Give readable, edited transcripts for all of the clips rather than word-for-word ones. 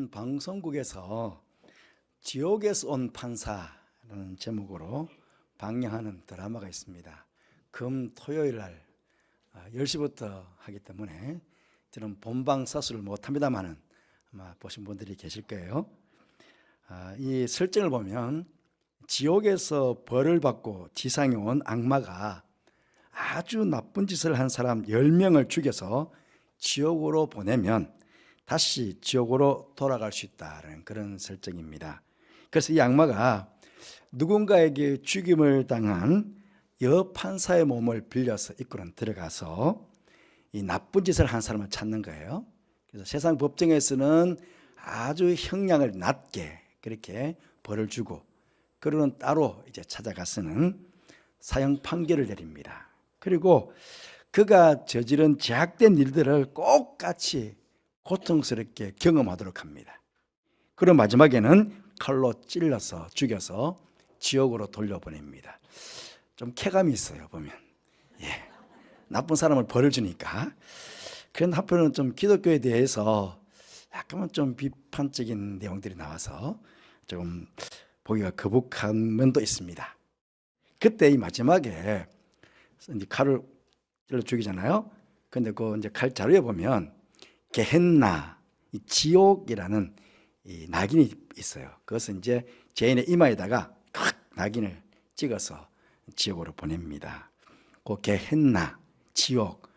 방송국에서 지옥에서 온 판사라는 제목으로 방영하는 드라마가 있습니다. 금 토요일 날 10시부터 하기 때문에 저는 본방 사수를 못합니다만은 아마 보신 분들이 계실 거예요. 이 설정을 보면 지옥에서 벌을 받고 지상에 온 악마가 아주 나쁜 짓을 한 사람 10명을 죽여서 지옥으로 보내면 다시 지옥으로 돌아갈 수 있다는 그런 설정입니다. 그래서 이 악마가 누군가에게 죽임을 당한 여판사의 몸을 빌려서 이끌어 들어가서 이 나쁜 짓을 한 사람을 찾는 거예요. 그래서 세상 법정에서는 아주 형량을 낮게 그렇게 벌을 주고, 그러는 따로 이제 찾아가서는 사형 판결을 내립니다. 그리고 그가 저지른 제약된 일들을 꼭 같이 고통스럽게 경험하도록 합니다. 그리고 마지막에는 칼로 찔러서 죽여서 지옥으로 돌려보냅니다. 좀 쾌감이 있어요, 보면. 나쁜 사람을 벌을 주니까. 그런데 한편으로는 좀 기독교에 대해서 약간은 좀 비판적인 내용들이 나와서 좀 보기가 거북한 면도 있습니다. 그때 이 마지막에 이제 칼을 찔러 죽이잖아요. 근데 그 이제 칼 자루에 보면 게헨나, 이 지옥이라는 이 낙인이 있어요. 그것은 이제 죄인의 이마에다가 탁 낙인을 찍어서 지옥으로 보냅니다. 그 게헨나, 지옥,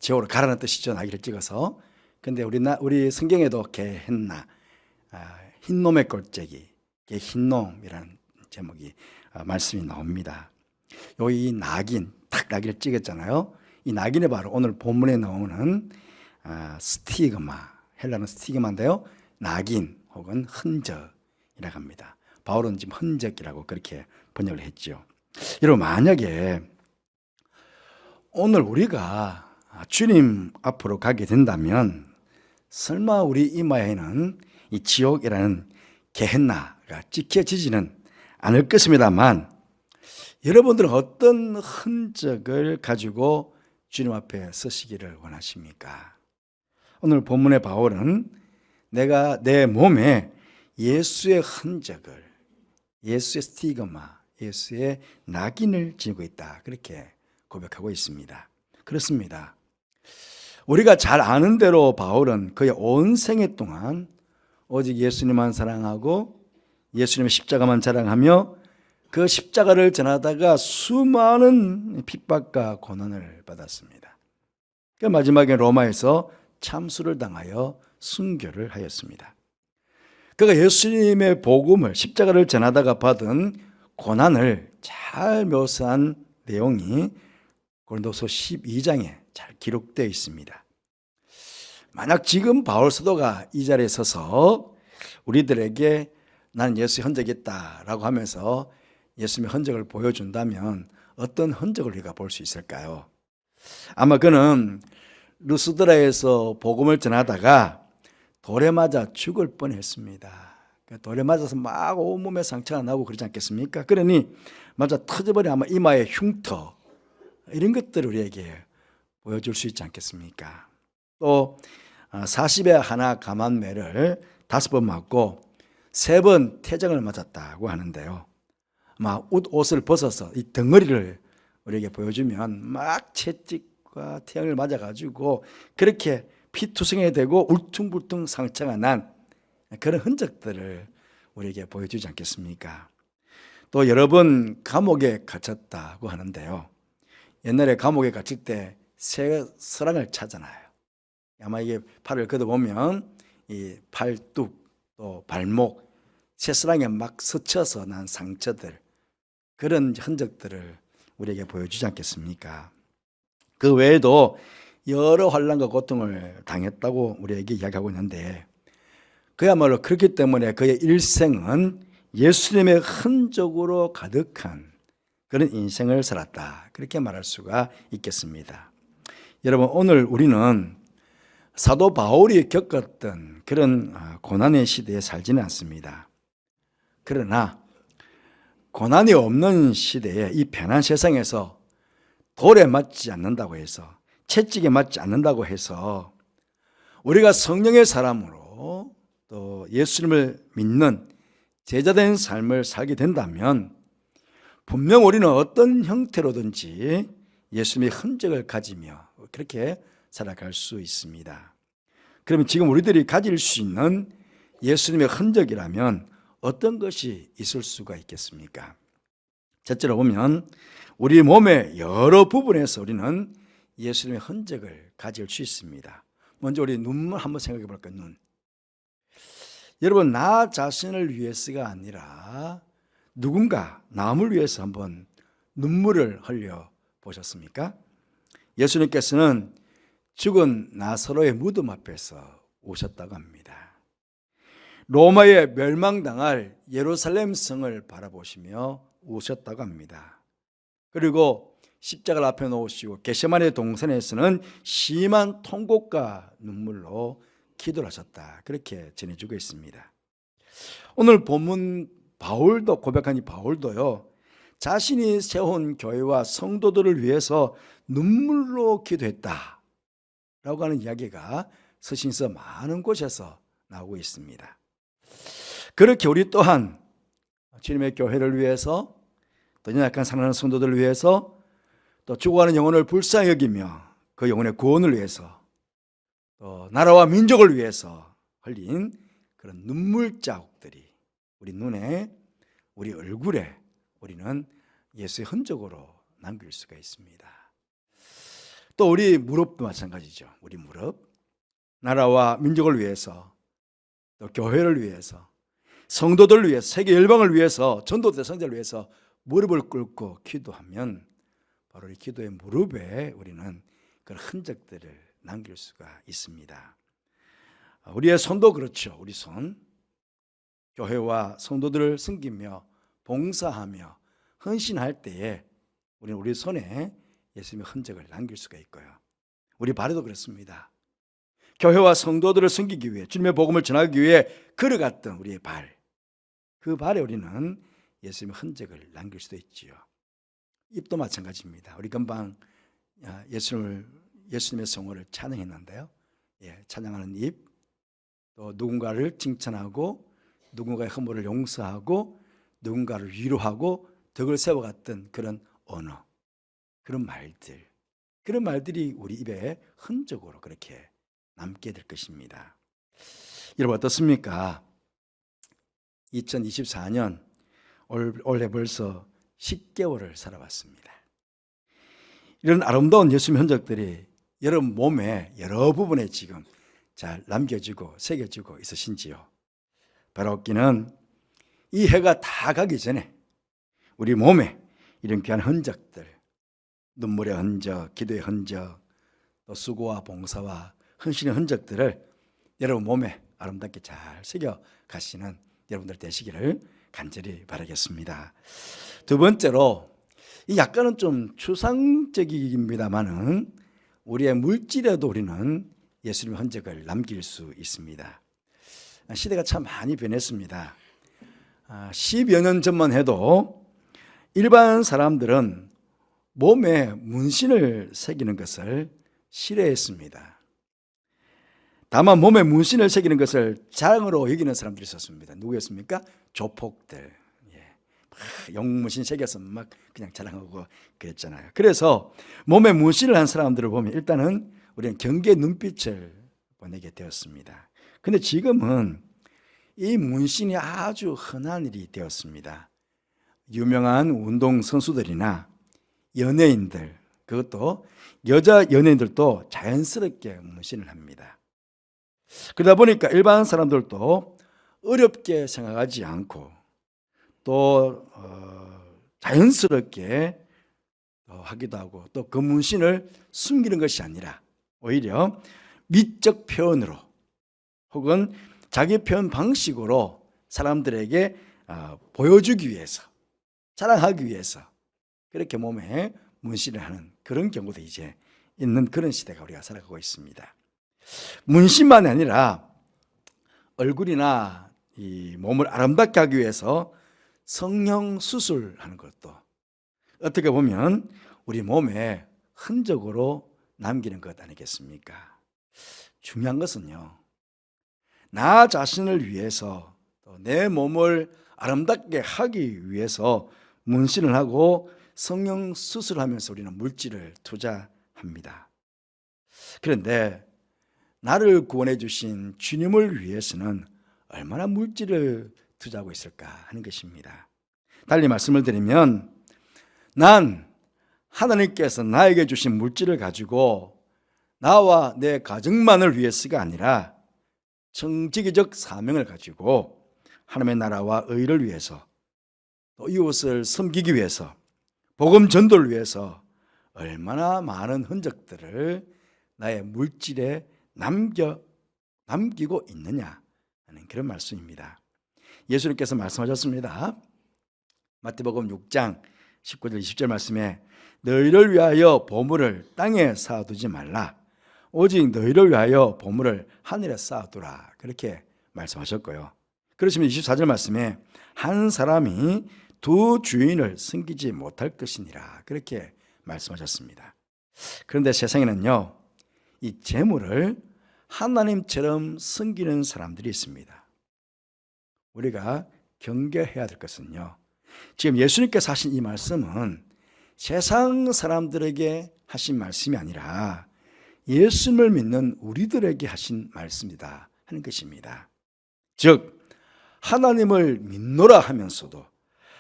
지옥으로 가라는 뜻이죠. 낙인을 찍어서. 근데 우리 성경에도 게헨나, 흰놈의 꼴째기, 흰놈이라는 제목이 말씀이 나옵니다. 이 낙인, 탁 낙인을 찍었잖아요. 이 낙인이 바로 오늘 본문에 나오는 스티그마, 헬라는 스티그마인데요. 낙인 혹은 흔적이라고 합니다. 바울은 지금 흔적이라고 그렇게 번역을 했죠. 여러분, 만약에 오늘 우리가 주님 앞으로 가게 된다면 설마 우리 이마에는 이 지옥이라는 게헨나가 찍혀지지는 않을 것입니다만, 여러분들은 어떤 흔적을 가지고 주님 앞에 서시기를 원하십니까? 오늘 본문의 바울은 내가 내 몸에 예수의 흔적을, 예수의 스티그마, 예수의 낙인을 지니고 있다, 그렇게 고백하고 있습니다. 그렇습니다. 우리가 잘 아는 대로 바울은 그의 온 생애 동안 오직 예수님만 사랑하고 예수님의 십자가만 자랑하며 그 십자가를 전하다가 수많은 핍박과 고난을 받았습니다. 그 마지막에 로마에서 참수를 당하여 순교를 하였습니다. 그가 예수님의 복음을, 십자가를 전하다가 받은 고난을 잘 묘사한 내용이 고린도서 12장에 잘 기록되어 있습니다. 만약 지금 바울 사도가 이 자리에 서서 우리들에게 나는 예수의 흔적이 있다라고 하면서 예수님의 흔적을 보여준다면 어떤 흔적을 우리가 볼 수 있을까요? 아마 그는 루스드라에서 복음을 전하다가 돌에 맞아 죽을 뻔했습니다. 돌에 맞아서 막 온몸에 상처가 나고 그러지 않겠습니까? 그러니 맞아 터져버린 아마 이마에 흉터, 이런 것들을 우리에게 보여줄 수 있지 않겠습니까? 또 40에 하나 감한매를 5번 맞고 3번 태정을 맞았다고 하는데요. 막 옷을 벗어서 이 덩어리를 우리에게 보여주면 막 채찍과 태양을 맞아가지고 그렇게 피투성이 되고 울퉁불퉁 상처가 난 그런 흔적들을 우리에게 보여주지 않겠습니까? 또 여러 번 감옥에 갇혔다고 하는데요. 옛날에 감옥에 갇힐 때 쇠서랑을 차잖아요. 아마 이게 팔을 걷어보면 이 팔뚝 또 발목, 쇠서랑에 막 스쳐서 난 상처들, 그런 흔적들을 우리에게 보여주지 않겠습니까? 그 외에도 여러 환난과 고통을 당했다고 우리에게 이야기하고 있는데, 그야말로 그렇기 때문에 그의 일생은 예수님의 흔적으로 가득한 그런 인생을 살았다, 그렇게 말할 수가 있겠습니다. 여러분, 오늘 우리는 사도 바울이 겪었던 그런 고난의 시대에 살지는 않습니다. 그러나 고난이 없는 시대에 이 편한 세상에서 돌에 맞지 않는다고 해서, 채찍에 맞지 않는다고 해서 우리가 성령의 사람으로 또 예수님을 믿는 제자된 삶을 살게 된다면 분명 우리는 어떤 형태로든지 예수님의 흔적을 가지며 그렇게 살아갈 수 있습니다. 그러면 지금 우리들이 가질 수 있는 예수님의 흔적이라면 어떤 것이 있을 수가 있겠습니까? 첫째로 보면 우리 몸의 여러 부분에서 우리는 예수님의 흔적을 가질 수 있습니다. 먼저 우리 눈 한번 생각해 볼까요? 눈. 여러분, 나 자신을 위해서가 아니라 누군가 남을 위해서 한번 눈물을 흘려 보셨습니까? 예수님께서는 죽은 나사로의 무덤 앞에서 오셨다고 합니다. 로마에 멸망당할 예루살렘 성을 바라보시며 오셨다고 합니다. 그리고 십자가를 앞에 놓으시고 겟세마네 동산에서는 심한 통곡과 눈물로 기도를 하셨다, 그렇게 전해주고 있습니다. 오늘 본문 바울도 고백한 이 바울도요, 자신이 세운 교회와 성도들을 위해서 눈물로 기도했다 라고 하는 이야기가 서신서 많은 곳에서 나오고 있습니다. 그렇게 우리 또한 주님의 교회를 위해서, 또 연약한 사랑하는 성도들을 위해서, 또 죽어가는 영혼을 불쌍히 여기며 그 영혼의 구원을 위해서, 또 나라와 민족을 위해서 흘린 그런 눈물 자국들이 우리 눈에, 우리 얼굴에 우리는 예수의 흔적으로 남길 수가 있습니다. 또 우리 무릎도 마찬가지죠. 우리 무릎, 나라와 민족을 위해서, 또 교회를 위해서, 성도들을 위해서, 세계 열방을 위해서, 전도대 성자를 위해서 무릎을 꿇고 기도하면 바로 이 기도의 무릎에 우리는 그런 흔적들을 남길 수가 있습니다. 우리의 손도 그렇죠. 우리 손, 교회와 성도들을 섬기며 봉사하며 헌신할 때에 우리는 우리 손에 예수님의 흔적을 남길 수가 있고요. 우리 발에도 그렇습니다. 교회와 성도들을 섬기기 위해, 주님의 복음을 전하기 위해 걸어갔던 우리의 발, 그 발에 우리는 예수님의 흔적을 남길 수도 있지요. 입도 마찬가지입니다. 우리 금방 예수님의 성호를 찬양했는데요. 찬양하는 입, 또 누군가를 칭찬하고 누군가의 허물을 용서하고 누군가를 위로하고 덕을 세워갔던 그런 언어, 그런 말들이 우리 입에 흔적으로 그렇게 남게 될 것입니다. 여러분 어떻습니까? 2024년 올해 벌써 10개월을 살아왔습니다. 이런 아름다운 예수님의 흔적들이 여러분 몸의 여러 부분에 지금 잘 남겨지고 새겨지고 있으신지요? 바라옵기는 이 해가 다 가기 전에 우리 몸에 이런 귀한 흔적들, 눈물의 흔적, 기도의 흔적, 또 수고와 봉사와 헌신의 흔적들을 여러분 몸에 아름답게 잘 새겨 가시는 여러분들 되시기를 간절히 바라겠습니다. 두 번째로, 이 약간은 좀 추상적입니다만은 우리의 물질에도 우리는 예수님의 흔적을 남길 수 있습니다. 시대가 참 많이 변했습니다. 10여 년 전만 해도 일반 사람들은 몸에 문신을 새기는 것을 싫어했습니다. 다만 몸에 문신을 새기는 것을 자랑으로 여기는 사람들이 있었습니다. 누구였습니까? 조폭들. 영문신 새겨서 막 그냥 자랑하고 그랬잖아요. 그래서 몸에 문신을 한 사람들을 보면 일단은 우리는 경계의 눈빛을 보내게 되었습니다. 근데 지금은 이 문신이 아주 흔한 일이 되었습니다. 유명한 운동선수들이나 연예인들, 그것도 여자 연예인들도 자연스럽게 문신을 합니다. 그러다 보니까 일반 사람들도 어렵게 생각하지 않고 또 자연스럽게 하기도 하고, 또 그 문신을 숨기는 것이 아니라 오히려 미적 표현으로 혹은 자기 표현 방식으로 사람들에게 보여주기 위해서, 자랑하기 위해서 그렇게 몸에 문신을 하는 그런 경우도 이제 있는 그런 시대가 우리가 살아가고 있습니다. 문신만이 아니라 얼굴이나 이 몸을 아름답게 하기 위해서 성형 수술하는 것도 어떻게 보면 우리 몸에 흔적으로 남기는 것 아니겠습니까? 중요한 것은요, 나 자신을 위해서 또 내 몸을 아름답게 하기 위해서 문신을 하고 성형 수술하면서 우리는 물질을 투자합니다. 그런데 나를 구원해 주신 주님을 위해서는 얼마나 물질을 투자하고 있을까 하는 것입니다. 달리 말씀을 드리면 난 하나님께서 나에게 주신 물질을 가지고 나와 내 가정만을 위해서가 아니라 청지기적 사명을 가지고 하나님의 나라와 의를 위해서 또 이웃을 섬기기 위해서 복음 전도를 위해서 얼마나 많은 흔적들을 나의 물질에 남기고 있느냐 하는 그런 말씀입니다. 예수님께서 말씀하셨습니다. 마태복음 6장 19절 20절 말씀에 너희를 위하여 보물을 땅에 쌓아두지 말라 오직 너희를 위하여 보물을 하늘에 쌓아두라 그렇게 말씀하셨고요. 그러시면 24절 말씀에 한 사람이 두 주인을 섬기지 못할 것이니라 그렇게 말씀하셨습니다. 그런데 세상에는요 이 재물을 하나님처럼 섬기는 사람들이 있습니다. 우리가 경계해야 될 것은요 지금 예수님께서 하신 이 말씀은 세상 사람들에게 하신 말씀이 아니라 예수님을 믿는 우리들에게 하신 말씀이다 하는 것입니다. 즉 하나님을 믿노라 하면서도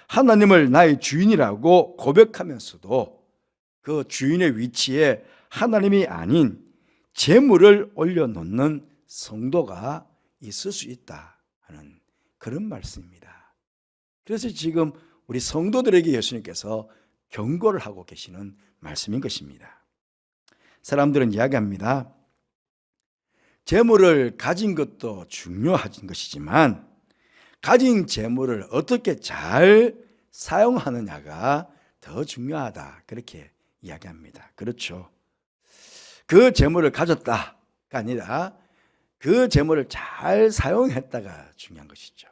하나님을 나의 주인이라고 고백하면서도 그 주인의 위치에 하나님이 아닌 재물을 올려놓는 성도가 있을 수 있다 하는 그런 말씀입니다. 그래서 지금 우리 성도들에게 예수님께서 경고를 하고 계시는 말씀인 것입니다. 사람들은 이야기합니다. 재물을 가진 것도 중요한 것이지만 가진 재물을 어떻게 잘 사용하느냐가 더 중요하다 그렇게 이야기합니다. 그렇죠. 그 재물을 가졌다가 아니라 그 재물을 잘 사용했다가 중요한 것이죠.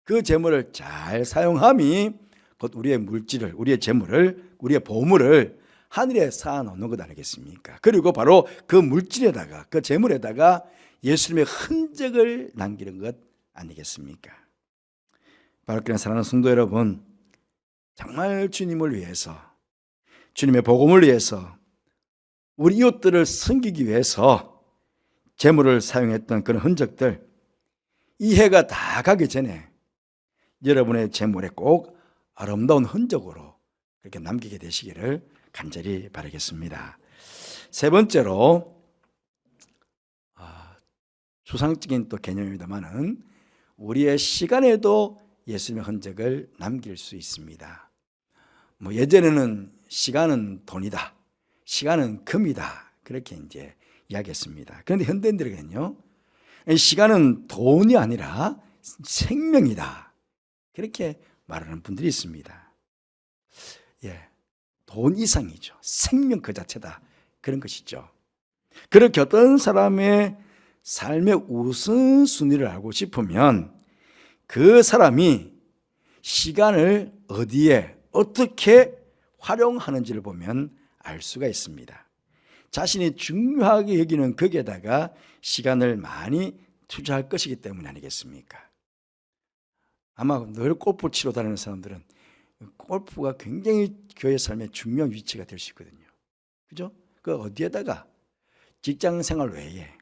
그 재물을 잘 사용함이 곧 우리의 물질을, 우리의 재물을, 우리의 보물을 하늘에 쌓아놓는 것 아니겠습니까? 그리고 바로 그 물질에다가 그 재물에다가 예수님의 흔적을 남기는 것 아니겠습니까? 바로 그런 사랑하는 성도 여러분, 정말 주님을 위해서 주님의 복음을 위해서 우리 이웃들을 섬기기 위해서 재물을 사용했던 그런 흔적들 이 해가 다 가기 전에 여러분의 재물에 꼭 아름다운 흔적으로 그렇게 남기게 되시기를 간절히 바라겠습니다. 세 번째로 추상적인 또 개념입니다만은 우리의 시간에도 예수님의 흔적을 남길 수 있습니다. 예전에는 시간은 돈이다, 시간은 금이다 그렇게 이제 이야기했습니다. 그런데 현대인들에게는요, 시간은 돈이 아니라 생명이다 그렇게 말하는 분들이 있습니다. 돈 이상이죠. 생명 그 자체다 그런 것이죠. 그렇게 어떤 사람의 삶의 우선순위를 알고 싶으면 그 사람이 시간을 어디에 어떻게 활용하는지를 보면 알 수가 있습니다. 자신이 중요하게 여기는 거기에다가 시간을 많이 투자할 것이기 때문 아니겠습니까? 아마 늘 골프 치러 다니는 사람들은 골프가 굉장히 교회 삶에 중요한 위치가 될 수 있거든요. 그죠? 그 어디에다가 직장 생활 외에,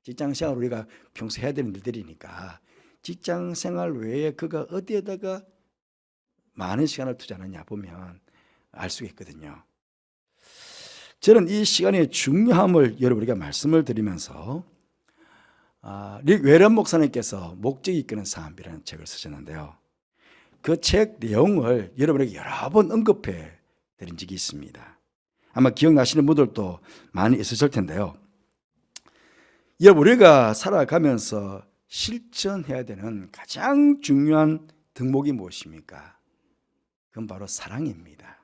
직장 생활 우리가 평소 해야 되는 일들이니까 직장 생활 외에 그가 어디에다가 많은 시간을 투자하느냐 보면 알 수가 있거든요. 저는 이 시간의 중요함을 여러분에게 말씀을 드리면서 릭 웨런 목사님께서 목적이 이끄는 삶이라는 책을 쓰셨는데요. 그 책 내용을 여러분에게 여러 번 언급해 드린 적이 있습니다. 아마 기억나시는 분들도 많이 있으실 텐데요. 우리가 살아가면서 실천해야 되는 가장 중요한 덕목이 무엇입니까? 그건 바로 사랑입니다.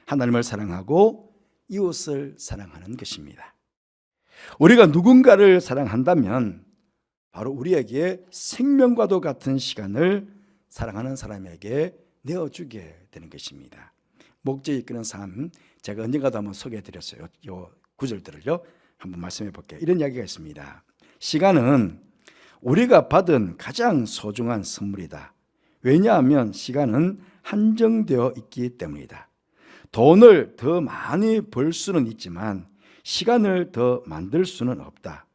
하나님을 사랑하고 이웃을 사랑하는 것입니다. 우리가 누군가를 사랑한다면 바로 우리에게 생명과도 같은 시간을 사랑하는 사람에게 내어주게 되는 것입니다. 목적이 이끄는 삶, 제가 언젠가도 한번 소개해드렸어요. 이 구절들을요 한번 말씀해 볼게요. 이런 이야기가 있습니다. 시간은 우리가 받은 가장 소중한 선물이다. 왜냐하면 시간은 한정되어 있기 때문이다. 돈을 더 많이 벌 수는 있지만 시간을 더 만들 수는 없다.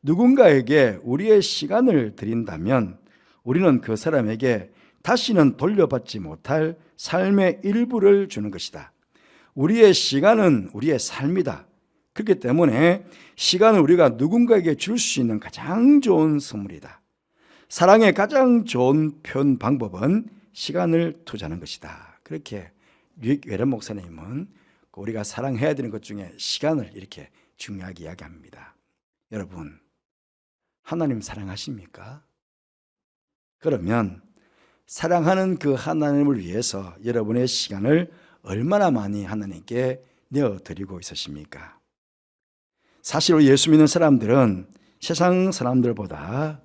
누군가에게 우리의 시간을 드린다면 우리는 그 사람에게 다시는 돌려받지 못할 삶의 일부를 주는 것이다. 우리의 시간은 우리의 삶이다. 그렇기 때문에 시간은 우리가 누군가에게 줄 수 있는 가장 좋은 선물이다. 사랑의 가장 좋은 표현 방법은 시간을 투자하는 것이다. 그렇게 류익 외련 목사님은 우리가 사랑해야 되는 것 중에 시간을 이렇게 중요하게 이야기합니다. 여러분, 하나님 사랑하십니까? 그러면 사랑하는 그 하나님을 위해서 여러분의 시간을 얼마나 많이 하나님께 내어드리고 있으십니까? 사실 예수 믿는 사람들은 세상 사람들보다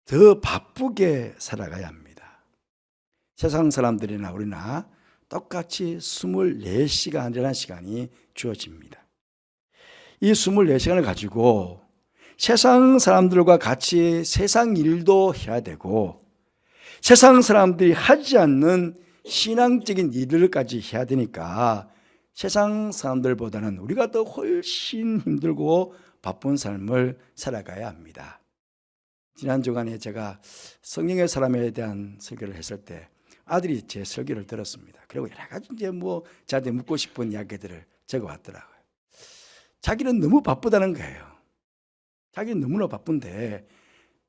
더 바쁘게 살아가야 합니다. 세상 사람들이나 우리나 똑같이 24시간이라는 시간이 주어집니다. 이 24시간을 가지고 세상 사람들과 같이 세상 일도 해야 되고 세상 사람들이 하지 않는 신앙적인 일들까지 해야 되니까 세상 사람들보다는 우리가 더 훨씬 힘들고 바쁜 삶을 살아가야 합니다. 지난 주간에 제가 성령의 사람에 대한 설교를 했을 때 아들이 제 설교를 들었습니다. 그리고 여러 가지 저한테 묻고 싶은 이야기들을 적어왔더라고요. 자기는 너무 바쁘다는 거예요. 자기는 너무나 바쁜데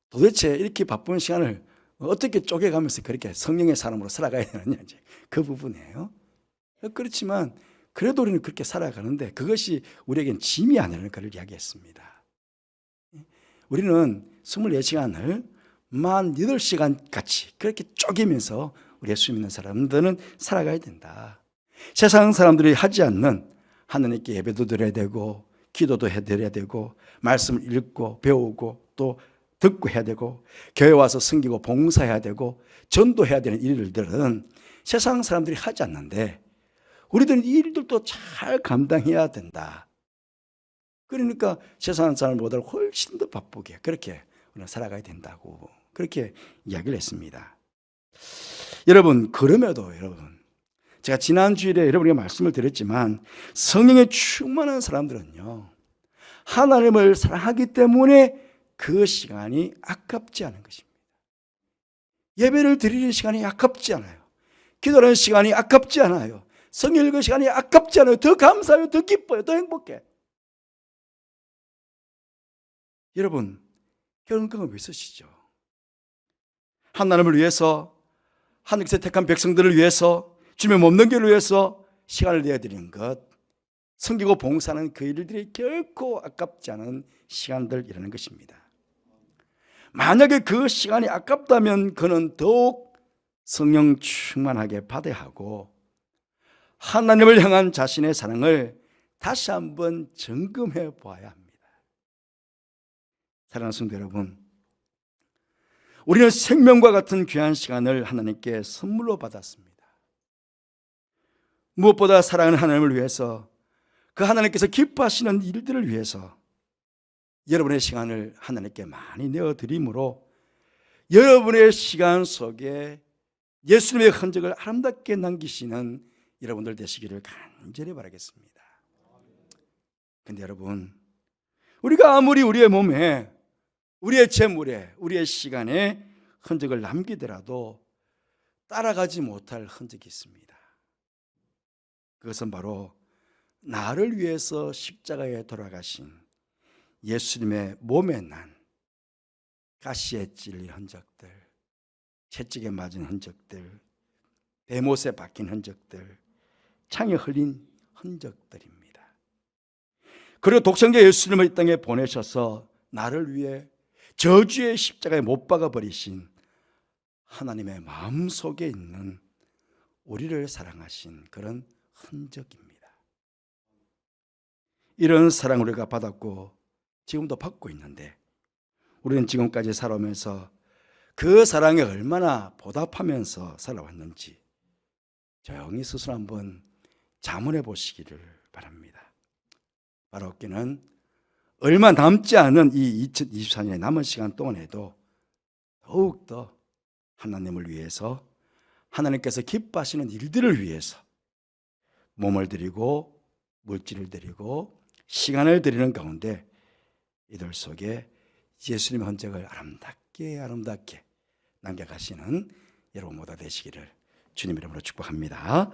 도대체 이렇게 바쁜 시간을 어떻게 쪼개가면서 그렇게 성령의 사람으로 살아가야 되느냐, 그 부분이에요. 그렇지만 그래도 우리는 그렇게 살아가는데 그것이 우리에겐 짐이 아니라는 것을 이야기했습니다. 우리는 24시간을 48시간 같이 그렇게 쪼개면서 우리 예수 믿는 사람들은 살아가야 된다. 세상 사람들이 하지 않는 하나님께 예배도 드려야 되고 기도도 해드려야 되고 말씀을 읽고 배우고 또 듣고 해야 되고 교회 와서 섬기고 봉사해야 되고 전도해야 되는 일들은 세상 사람들이 하지 않는데 우리들은 이 일들도 잘 감당해야 된다. 그러니까 세상 사람보다 훨씬 더 바쁘게 그렇게 우리는 살아가야 된다고 그렇게 이야기를 했습니다. 여러분, 그럼에도 제가 지난 주일에 여러분에게 말씀을 드렸지만 성령에 충만한 사람들은요 하나님을 사랑하기 때문에 그 시간이 아깝지 않은 것입니다. 예배를 드리는 시간이 아깝지 않아요. 기도하는 시간이 아깝지 않아요. 성경 읽을 시간이 아깝지 않아요. 더 감사해요. 더 기뻐요. 더 행복해. 여러분, 그런 경험 있으시죠? 하나님을 위해서, 하나님께서 택한 백성들을 위해서, 주님의 몸는 길을 위해서 시간을 내어드리는 것, 섬기고 봉사하는 그 일들이 결코 아깝지 않은 시간들이라는 것입니다. 만약에 그 시간이 아깝다면 그는 더욱 성령 충만하게 받아야 하고 하나님을 향한 자신의 사랑을 다시 한번 점검해 보아야 합니다. 사랑하는 성도 여러분, 우리는 생명과 같은 귀한 시간을 하나님께 선물로 받았습니다. 무엇보다 사랑하는 하나님을 위해서 그 하나님께서 기뻐하시는 일들을 위해서 여러분의 시간을 하나님께 많이 내어드림으로 여러분의 시간 속에 예수님의 흔적을 아름답게 남기시는 여러분들 되시기를 간절히 바라겠습니다. 그런데 여러분, 우리가 아무리 우리의 몸에, 우리의 재물에, 우리의 시간에 흔적을 남기더라도 따라가지 못할 흔적이 있습니다. 그것은 바로 나를 위해서 십자가에 돌아가신 예수님의 몸에 난 가시에 찔린 흔적들, 채찍에 맞은 흔적들, 대못에 박힌 흔적들, 창에 흘린 흔적들입니다. 그리고 독생자 예수님을 이 땅에 보내셔서 나를 위해 저주의 십자가에 못 박아 버리신 하나님의 마음속에 있는 우리를 사랑하신 그런 흔적입니다. 이런 사랑을 우리가 받았고 지금도 받고 있는데 우리는 지금까지 살아오면서 그 사랑에 얼마나 보답하면서 살아왔는지 조용히 스스로 한번 자문해 보시기를 바랍니다. 바로 그는 얼마 남지 않은 이 2024년의 남은 시간 동안에도 더욱더 하나님을 위해서, 하나님께서 기뻐하시는 일들을 위해서 몸을 드리고 물질을 드리고 시간을 드리는 가운데 이들 속에 예수님의 흔적을 아름답게 남겨가시는 여러분 모두 되시기를 주님 이름으로 축복합니다.